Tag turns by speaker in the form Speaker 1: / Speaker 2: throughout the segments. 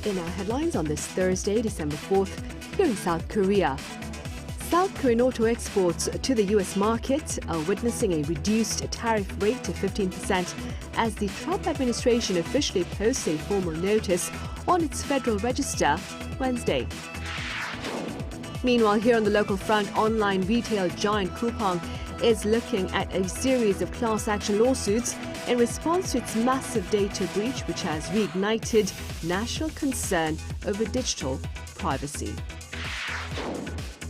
Speaker 1: In our headlines on this Thursday, December 4th, here in South Korea. South Korean auto exports to the US market are witnessing a reduced tariff rate of 15% as the Trump administration officially posts a formal notice on its Federal Register Wednesday. Meanwhile, here on the local front, online retail giant Coupang is looking at a series of class action lawsuits in response to its massive data breach, which has reignited national concern over digital privacy.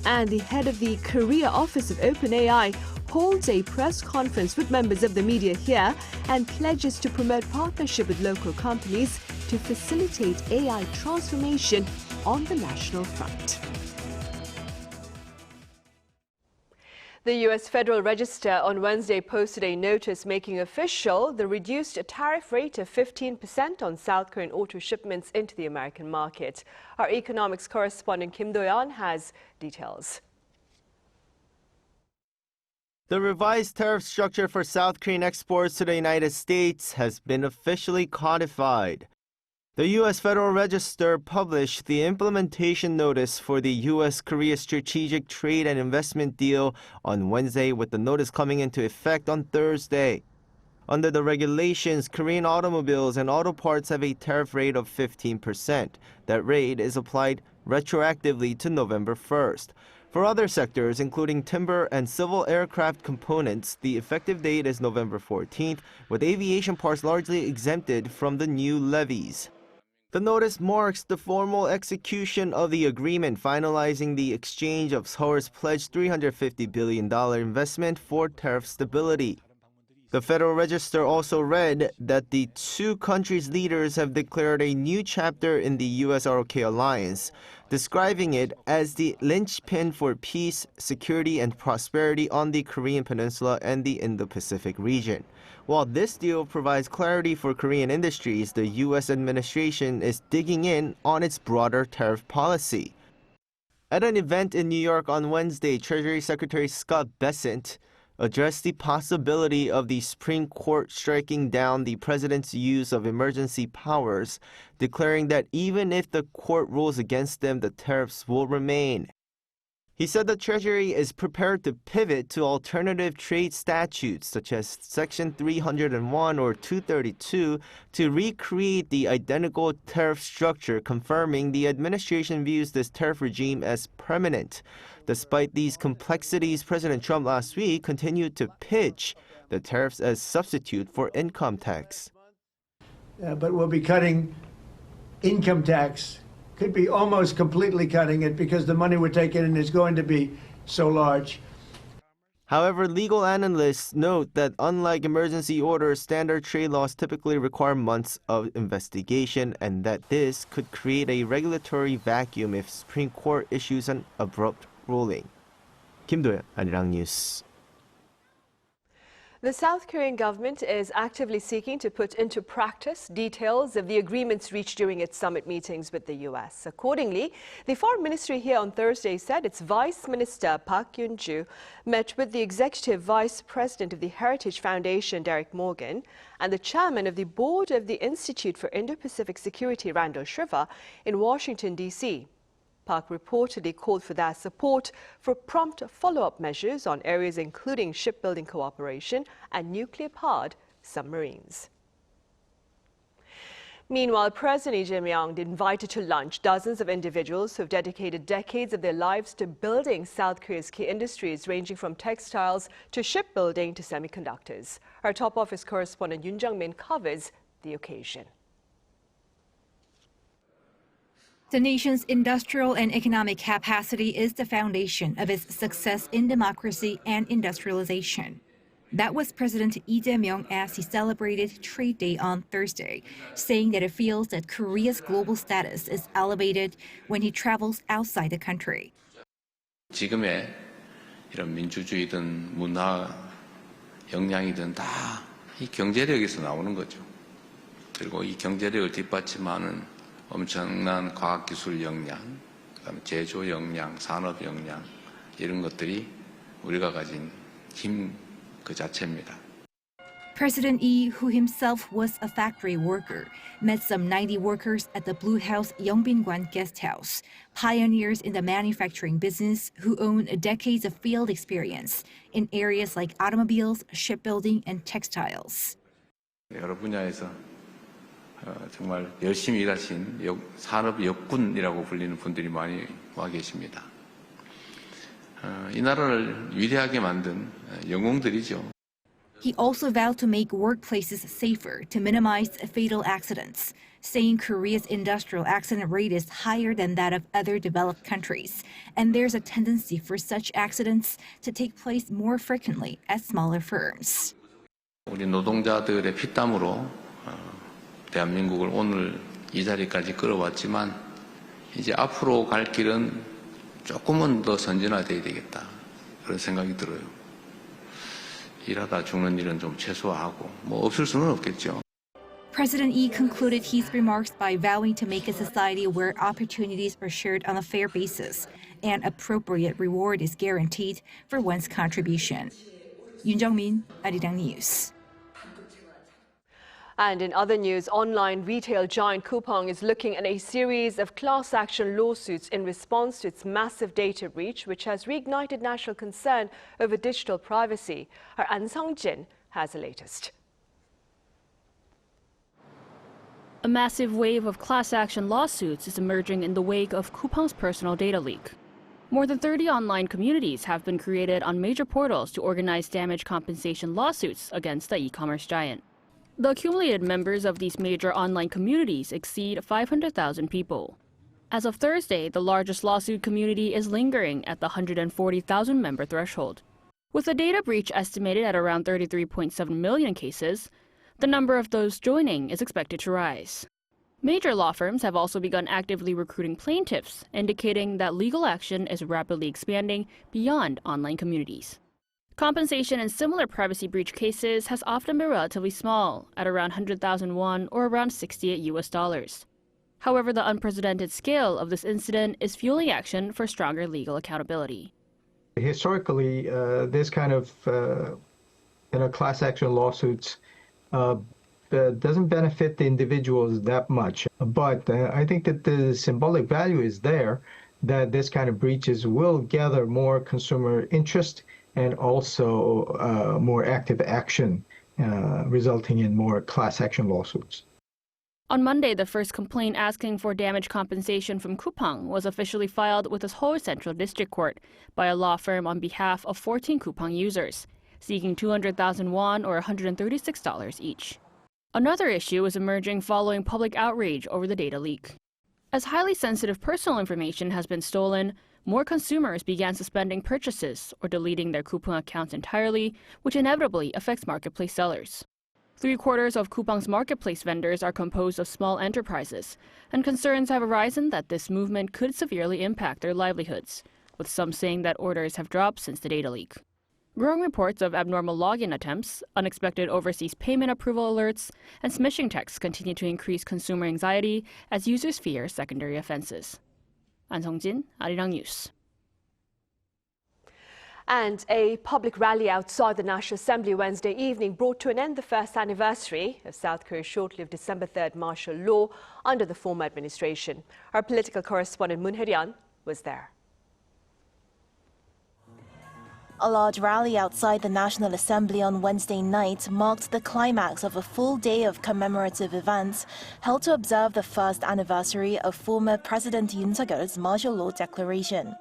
Speaker 1: And the head of the Korea office of OpenAI holds a press conference with members of the media here and pledges to promote partnership with local companies to facilitate AI transformation on the national front. The U.S. Federal Register on Wednesday posted a notice making official the reduced tariff rate of 15% on South Korean auto shipments into the American market. Our economics correspondent Kim Do-yeon has details.
Speaker 2: The revised tariff structure for South Korean exports to the United States has been officially codified. The U.S. Federal Register published the implementation notice for the U.S.-Korea Strategic Trade and Investment Deal on Wednesday, with the notice coming into effect on Thursday. Under the regulations, Korean automobiles and auto parts have a tariff rate of 15%. That rate is applied retroactively to November 1st. For other sectors, including timber and civil aircraft components, the effective date is November 14th, with aviation parts largely exempted from the new levies. The notice marks the formal execution of the agreement finalizing the exchange of Seoul's pledged $350 billion investment for tariff stability. The Federal Register also read that the two countries' leaders have declared a new chapter in the US-ROK alliance, describing it as the linchpin for peace, security, and prosperity on the Korean Peninsula and the Indo-Pacific region. While this deal provides clarity for Korean industries, the U.S. administration is digging in on its broader tariff policy. At an event in New York on Wednesday, Treasury Secretary Scott Bessent addressed the possibility of the Supreme Court striking down the president's use of emergency powers, declaring that even if the court rules against them, the tariffs will remain. He said the Treasury is prepared to pivot to alternative trade statutes such as Section 301 or 232 to recreate the identical tariff structure, confirming the administration views this tariff regime as permanent. Despite these complexities, President Trump last week continued to pitch the tariffs as substitute for income tax.
Speaker 3: But we'll be cutting income tax. Could be almost completely cutting it because the money we're taking in is going to be so large.
Speaker 2: However, legal analysts note that unlike emergency orders, standard trade laws typically require months of investigation, and that this could create a regulatory vacuum if Supreme Court issues an abrupt ruling. Kim Do-yeon, Arirang News.
Speaker 1: The South Korean government is actively seeking to put into practice details of the agreements reached during its summit meetings with the U.S. Accordingly, the Foreign Ministry here on Thursday said its Vice Minister Park Yun-ju met with the Executive Vice President of the Heritage Foundation, Derek Morgan, and the Chairman of the Board of the Institute for Indo-Pacific Security, Randall Shriver, in Washington, D.C. Park reportedly called for their support for prompt follow-up measures on areas including shipbuilding cooperation and nuclear-powered submarines. Meanwhile, President Lee Jae-myung invited to lunch dozens of individuals who have dedicated decades of their lives to building South Korea's key industries, ranging from textiles to shipbuilding to semiconductors. Our top office correspondent Yoon Jung-min covers the occasion.
Speaker 4: The nation's industrial and economic capacity is the foundation of its success in democracy and industrialization. That was President Lee Jae-myung as he celebrated Trade Day on Thursday, saying that it feels that Korea's global status is elevated when he travels outside the country.
Speaker 5: 지금의 이런 민주주의든 문화 역량이든 다 이 경제력에서 나오는 거죠. 그리고 이 경제력을 뒷받침하는 엄청난 과학기술 역량, 그다음에 제조 역량, 산업 역량 이런 것들이 우리가 가진 힘 그 자체입니다.
Speaker 4: President Lee, who himself was a factory worker, met some 90 workers at the Blue House Yeongbin-gwan guest house, pioneers in the manufacturing business who own decades of field experience in areas like automobiles, shipbuilding, and textiles.
Speaker 5: 여러 분야에서 정말 열심히 일하신 산업 역군이라고 불리는 분들이 많이 와 계십니다. 이 나라를 위대하게 만든 영웅들이죠.
Speaker 4: He also vowed to make workplaces safer to minimize fatal accidents, saying Korea's industrial accident rate is higher than that of other developed countries, and there's a tendency for such accidents to take place more frequently at smaller firms.
Speaker 5: 우리 노동자들의 피땀으로 대한민국을 오늘 이 자리까지 끌어왔지만 이제 앞으로 갈 길은 조금은 더 선진화돼야 되겠다 그런 생각이 들어요. 일하다 죽는 일은 좀 최소화하고 없을 수는 없겠죠.
Speaker 4: President Lee concluded his remarks by vowing to make a society where opportunities are shared on a fair basis and appropriate reward is guaranteed for one's contribution. Yoon Jung-min, Arirang News.
Speaker 1: And in other news, online retail giant Coupang is looking at a series of class action lawsuits in response to its massive data breach, which has reignited national concern over digital privacy. Our An Sung-jin has the latest.
Speaker 6: A massive wave of class action lawsuits is emerging in the wake of Coupang's personal data leak. More than 30 online communities have been created on major portals to organize damage compensation lawsuits against the e-commerce giant. The accumulated members of these major online communities exceed 500,000 people. As of Thursday, the largest lawsuit community is lingering at the 140,000 member threshold. With the data breach estimated at around 33.7 million cases, the number of those joining is expected to rise. Major law firms have also begun actively recruiting plaintiffs, indicating that legal action is rapidly expanding beyond online communities. Compensation in similar privacy breach cases has often been relatively small, at around 100,000 won or around $68. However, the unprecedented scale of this incident is fueling action for stronger legal accountability.
Speaker 7: Historically, this kind of class action lawsuits doesn't benefit the individuals that much. But I think that the symbolic value is there, that this kind of breaches will gather more consumer interest and also more active action, resulting in more class action lawsuits.
Speaker 6: On Monday, the first complaint asking for damage compensation from Coupang was officially filed with the Seoul Central District Court by a law firm on behalf of 14 Coupang users, seeking 200,000 won or $136 each. Another issue is emerging following public outrage over the data leak. As highly sensitive personal information has been stolen, more consumers began suspending purchases or deleting their Coupang accounts entirely, which inevitably affects marketplace sellers. 3/4 of Coupang's marketplace vendors are composed of small enterprises, and concerns have arisen that this movement could severely impact their livelihoods, with some saying that orders have dropped since the data leak. Growing reports of abnormal login attempts, unexpected overseas payment approval alerts, and smishing texts continue to increase consumer anxiety as users fear secondary offenses. An Sung-jin, Arirang News.
Speaker 1: And a public rally outside the National Assembly Wednesday evening brought to an end the first anniversary of South Korea's short-lived December 3rd martial law under the former administration. Our political correspondent Moon Hye-ryan was there.
Speaker 8: A large rally outside the National Assembly on Wednesday night marked the climax of a full day of commemorative events held to observe the first anniversary of former President Yoon Suk-yeol's martial law declaration.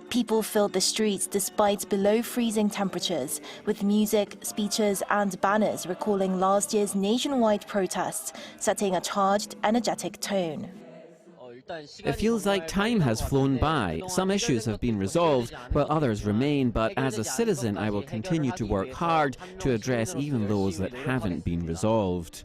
Speaker 8: People filled the streets despite below-freezing temperatures, with music, speeches and banners recalling last year's nationwide protests, setting a charged, energetic tone.
Speaker 9: It feels like time has flown by. Some issues have been resolved, while others remain, but as a citizen I will continue to work hard to address even those that haven't been resolved.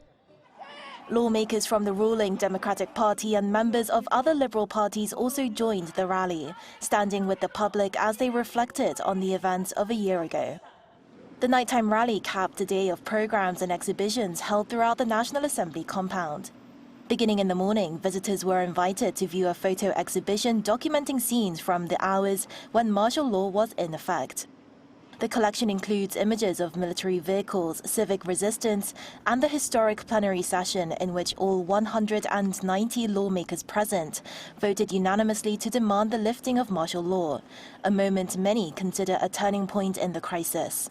Speaker 8: Lawmakers from the ruling Democratic Party and members of other liberal parties also joined the rally, standing with the public as they reflected on the events of a year ago. The nighttime rally capped a day of programs and exhibitions held throughout the National Assembly compound. Beginning in the morning, visitors were invited to view a photo exhibition documenting scenes from the hours when martial law was in effect. The collection includes images of military vehicles, civic resistance, and the historic plenary session in which all 190 lawmakers present voted unanimously to demand the lifting of martial law, a moment many consider a turning point in the crisis.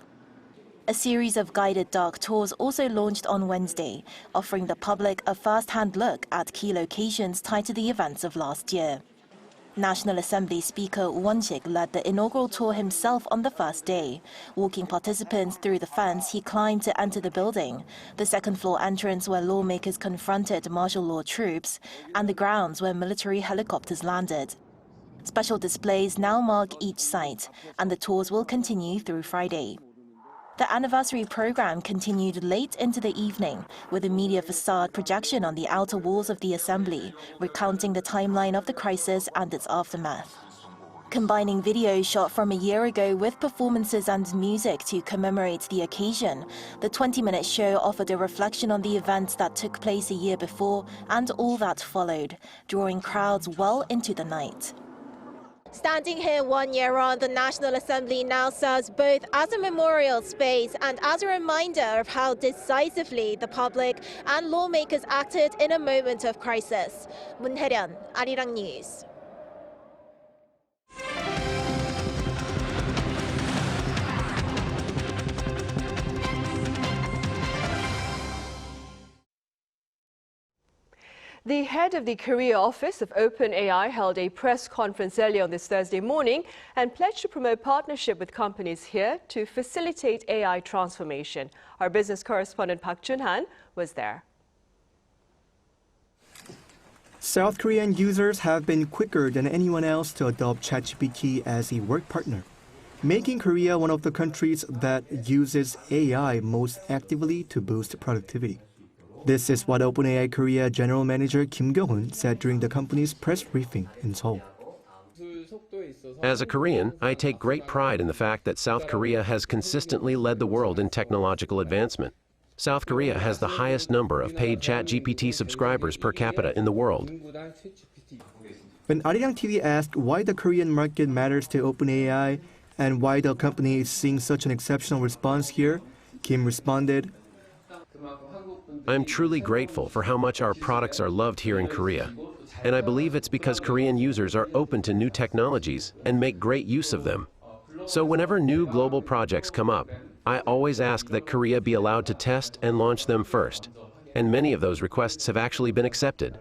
Speaker 8: A series of guided dark tours also launched on Wednesday, offering the public a first-hand look at key locations tied to the events of last year. National Assembly Speaker Won-sik led the inaugural tour himself on the first day, walking participants through the fence he climbed to enter the building, the second-floor entrance where lawmakers confronted martial law troops, and the grounds where military helicopters landed. Special displays now mark each site, and the tours will continue through Friday. The anniversary program continued late into the evening with a media facade projection on the outer walls of the assembly, recounting the timeline of the crisis and its aftermath. Combining videos shot from a year ago with performances and music to commemorate the occasion, the 20-minute show offered a reflection on the events that took place a year before and all that followed, drawing crowds well into the night.
Speaker 10: Standing here 1 year on, the National Assembly now serves both as a memorial space and as a reminder of how decisively the public and lawmakers acted in a moment of crisis. 문혜련, Arirang News.
Speaker 1: The head of the Korea office of OpenAI held a press conference early on this Thursday morning and pledged to promote partnership with companies here to facilitate AI transformation. Our business correspondent Park Jun-han was there.
Speaker 11: South Korean users have been quicker than anyone else to adopt ChatGPT as a work partner, making Korea one of the countries that uses AI most actively to boost productivity. This is what OpenAI Korea General Manager Kim Kyung-hoon said during the company's press briefing in Seoul.
Speaker 12: As a Korean, I take great pride in the fact that South Korea has consistently led the world in technological advancement. South Korea has the highest number of paid ChatGPT subscribers per capita in the world.
Speaker 11: When Arirang TV asked why the Korean market matters to OpenAI and why the company is seeing such an exceptional response here, Kim responded,
Speaker 12: I'm truly grateful for how much our products are loved here in Korea. And I believe it's because Korean users are open to new technologies and make great use of them. So whenever new global projects come up, I always ask that Korea be allowed to test and launch them first. And many of those requests have actually been accepted.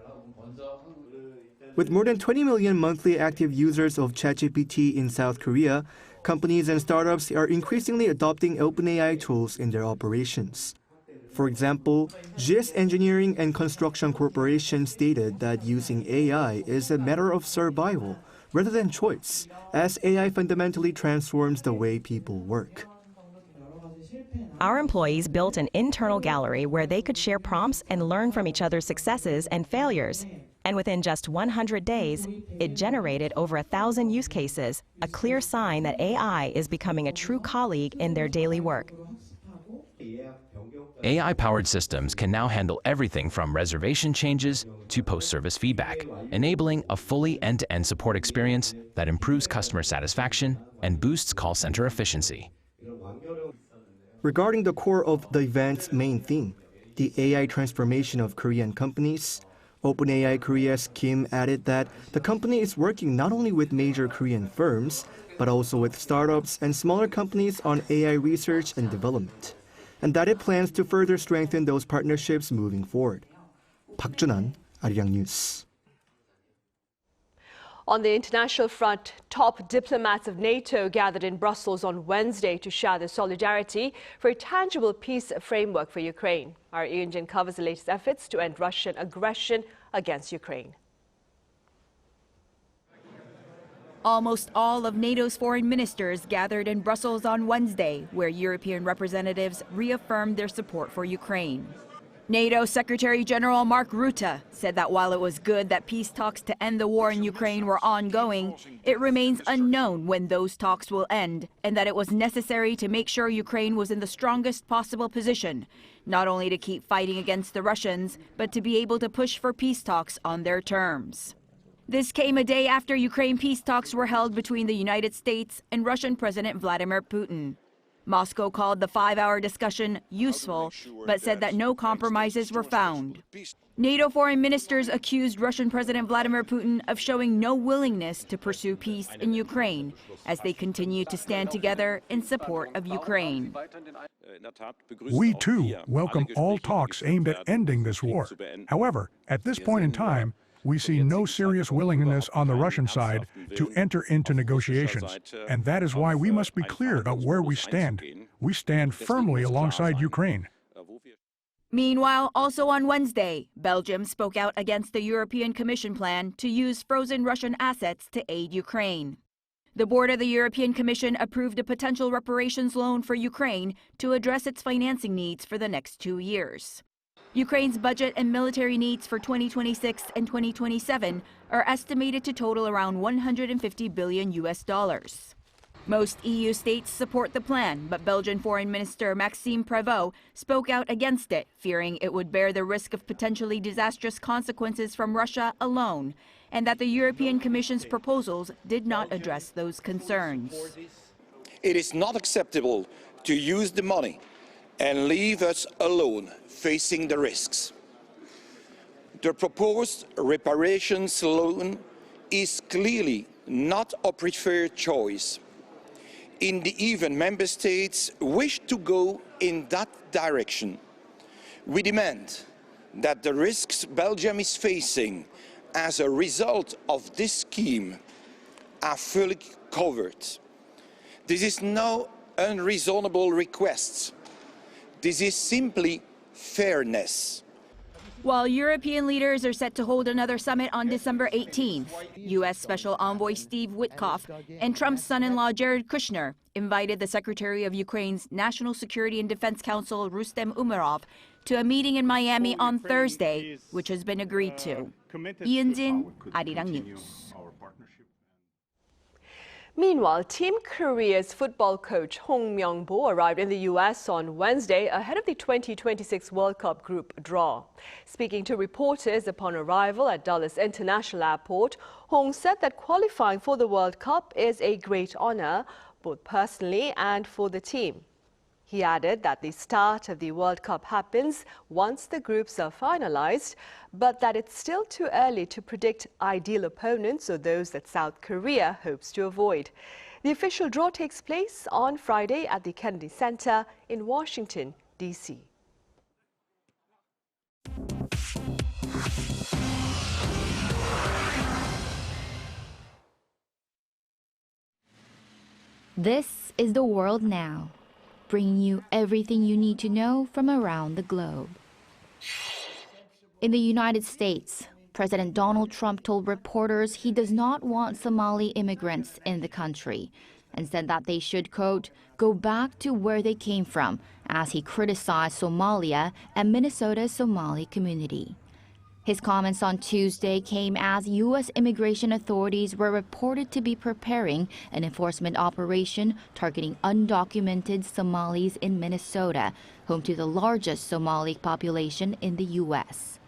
Speaker 11: With more than 20 million monthly active users of ChatGPT in South Korea, companies and startups are increasingly adopting OpenAI tools in their operations. For example, GS Engineering and Construction Corporation stated that using AI is a matter of survival rather than choice, as AI fundamentally transforms the way people work.
Speaker 13: Our employees built an internal gallery where they could share prompts and learn from each other's successes and failures. And within just 100 days, it generated over 1,000 use cases, a clear sign that AI is becoming a true colleague in their daily work.
Speaker 14: AI-powered systems can now handle everything from reservation changes to post-service feedback, enabling a fully end-to-end support experience that improves customer satisfaction and boosts call center efficiency.
Speaker 11: Regarding the core of the event's main theme, the AI transformation of Korean companies, OpenAI Korea's Kim added that the company is working not only with major Korean firms, but also with startups and smaller companies on AI research and development, and that it plans to further strengthen those partnerships moving forward. Park Jun-han, Arirang News.
Speaker 1: On the international front, top diplomats of NATO gathered in Brussels on Wednesday to share their solidarity for a tangible peace framework for Ukraine. Our Yoon-jin covers the latest efforts to end Russian aggression against Ukraine.
Speaker 4: Almost all of NATO's foreign ministers gathered in Brussels on Wednesday, where European representatives reaffirmed their support for Ukraine. NATO Secretary General Mark Rutte said that while it was good that peace talks to end the war in Ukraine were ongoing, it remains unknown when those talks will end, and that it was necessary to make sure Ukraine was in the strongest possible position, not only to keep fighting against the Russians, but to be able to push for peace talks on their terms. This came a day after Ukraine peace talks were held between the United States and Russian President Vladimir Putin.
Speaker 15: Moscow called the 5-hour discussion useful, but said that no compromises were found. NATO foreign ministers accused Russian President Vladimir Putin of showing no willingness to pursue peace in Ukraine as they continue to stand together in support of Ukraine.
Speaker 16: We, too, welcome all talks aimed at ending this war. However, at this point in time, we see no serious willingness on the Russian side to enter into negotiations, and that is why we must be clear about where we stand. We stand firmly alongside Ukraine.
Speaker 15: Meanwhile, also on Wednesday, Belgium spoke out against the European Commission plan to use frozen Russian assets to aid Ukraine. The board of the European Commission approved a potential reparations loan for Ukraine to address its financing needs for the next 2 years. Ukraine's budget and military needs for 2026 and 2027 are estimated to total around $150 billion. Most EU states support the plan, but Belgian Foreign Minister Maxime Prévost spoke out against it, fearing it would bear the risk of potentially disastrous consequences from Russia alone, and that the European Commission's proposals did not address those concerns.
Speaker 17: It is not acceptable to use the money and leave us alone facing the risks. The proposed reparations loan is clearly not a preferred choice. In the event member states wish to go in that direction, we demand that the risks Belgium is facing as a result of this scheme are fully covered. This is no unreasonable request. This is simply fairness.
Speaker 15: While European leaders are set to hold another summit on December 18th, U.S. Special Envoy Steve Witkoff and Trump's son-in-law Jared Kushner invited the Secretary of Ukraine's National Security and Defense Council Rustem Umerov to a meeting in Miami on Thursday, which has been agreed to. Ian-jin, Arirang News.
Speaker 1: Meanwhile, Team Korea's football coach Myung-bo arrived in the U.S. on Wednesday ahead of the 2026 World Cup group draw. Speaking to reporters upon arrival at Dulles International Airport, Hong said that qualifying for the World Cup is a great honor, both personally and for the team. He added that the start of the World Cup happens once the groups are finalized, but that it's still too early to predict ideal opponents or those that South Korea hopes to avoid. The official draw takes place on Friday at the Kennedy Center in Washington, D.C.
Speaker 18: This is the world now, bringing you everything you need to know from around the globe. In the United States, President Donald Trump told reporters he does not want Somali immigrants in the country and said that they should, quote, go back to where they came from, as he criticized Somalia and Minnesota's Somali community. His comments on Tuesday came as U.S. immigration authorities were reported to be preparing an enforcement operation targeting undocumented Somalis in Minnesota, home to the largest Somali population in the U.S.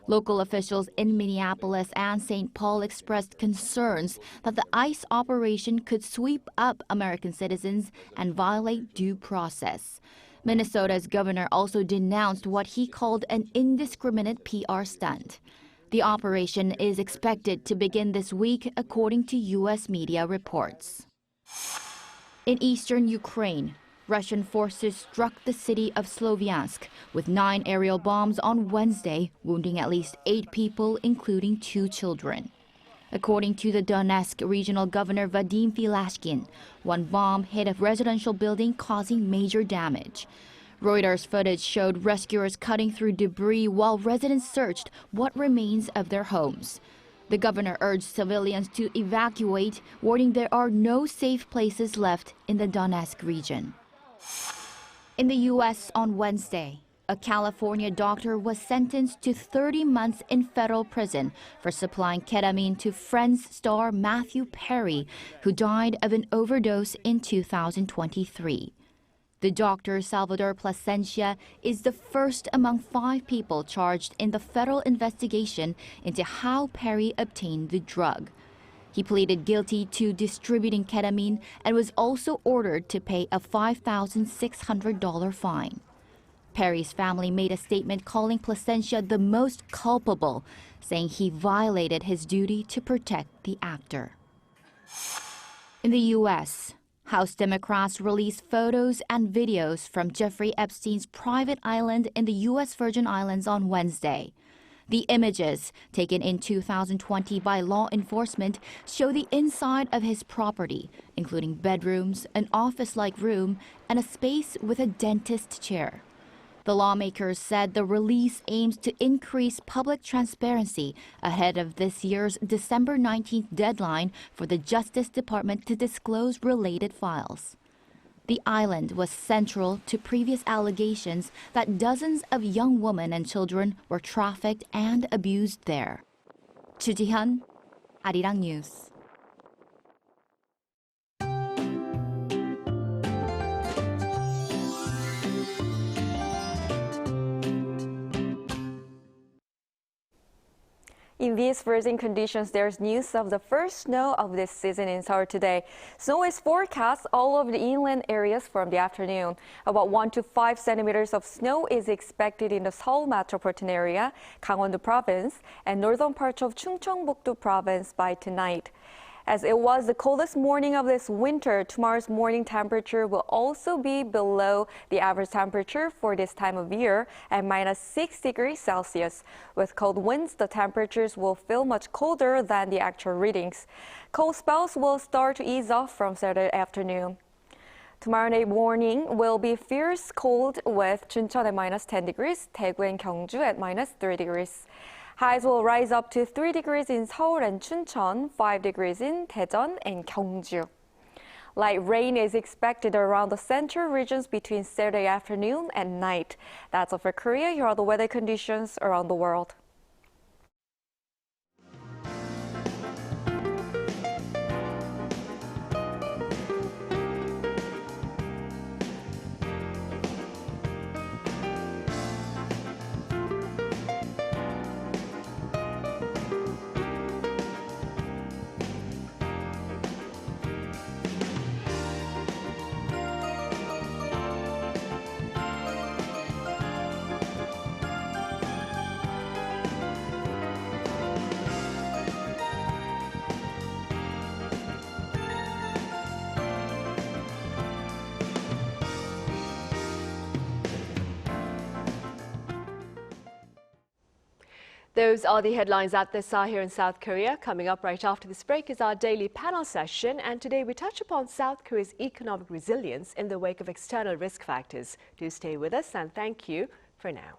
Speaker 18: Local officials in Minneapolis and St. Paul expressed concerns that the ICE operation could sweep up American citizens and violate due process. Minnesota's governor also denounced what he called an indiscriminate PR stunt. The operation is expected to begin this week, according to U.S. media reports. In eastern Ukraine, Russian forces struck the city of Sloviansk with 9 aerial bombs on Wednesday, wounding at least 8 people, including 2 children. According to the Donetsk regional governor Vadim Filashkin, one bomb hit a residential building, causing major damage. Reuters footage showed rescuers cutting through debris while residents searched what remains of their homes. The governor urged civilians to evacuate, warning there are no safe places left in the Donetsk region. In the U.S. on Wednesday, a California doctor was sentenced to 30 months in federal prison for supplying ketamine to Friends star Matthew Perry, who died of an overdose in 2023. The doctor, Salvador Plasencia, is the first among 5 people charged in the federal investigation into how Perry obtained the drug. He pleaded guilty to distributing ketamine and was also ordered to pay a $5,600 fine. Perry's family made a statement calling Plasencia the most culpable, saying he violated his duty to protect the actor. In the U.S., House Democrats released photos and videos from Jeffrey Epstein's private island in the U.S. Virgin Islands on Wednesday. The images, taken in 2020 by law enforcement, show the inside of his property, including bedrooms, an office-like room, and a space with a dentist chair. The lawmakers said the release aims to increase public transparency ahead of this year's December 19th deadline for the Justice Department to disclose related files. The island was central to previous allegations that dozens of young women and children were trafficked and abused there. Chu Ji-hyun, Arirang News.
Speaker 19: In these freezing conditions, there's news of the first snow of this season in Seoul today. Snow is forecast all over the inland areas from the afternoon. About 1 to 5 centimeters of snow is expected in the Seoul metropolitan area, Gangwon-do province, and northern parts of Chungcheongbuk-do province by tonight. As it was the coldest morning of this winter, tomorrow's morning temperature will also be below the average temperature for this time of year at -6 degrees Celsius. With cold winds, the temperatures will feel much colder than the actual readings. Cold spells will start to ease off from Saturday afternoon. Tomorrow night morning will be fierce cold with Chuncheon at -10 degrees, Daegu and Gyeongju at -3 degrees. Highs will rise up to 3 degrees in Seoul and Chuncheon, 5 degrees in Daejeon and Gyeongju. Light rain is expected around the central regions between Saturday afternoon and night. That's all for Korea. Here are the weather conditions around the world.
Speaker 1: Those are the headlines at this hour here in South Korea. Coming up right after this break is our daily panel session, and today we touch upon South Korea's economic resilience in the wake of external risk factors. Do stay with us, and thank you for now.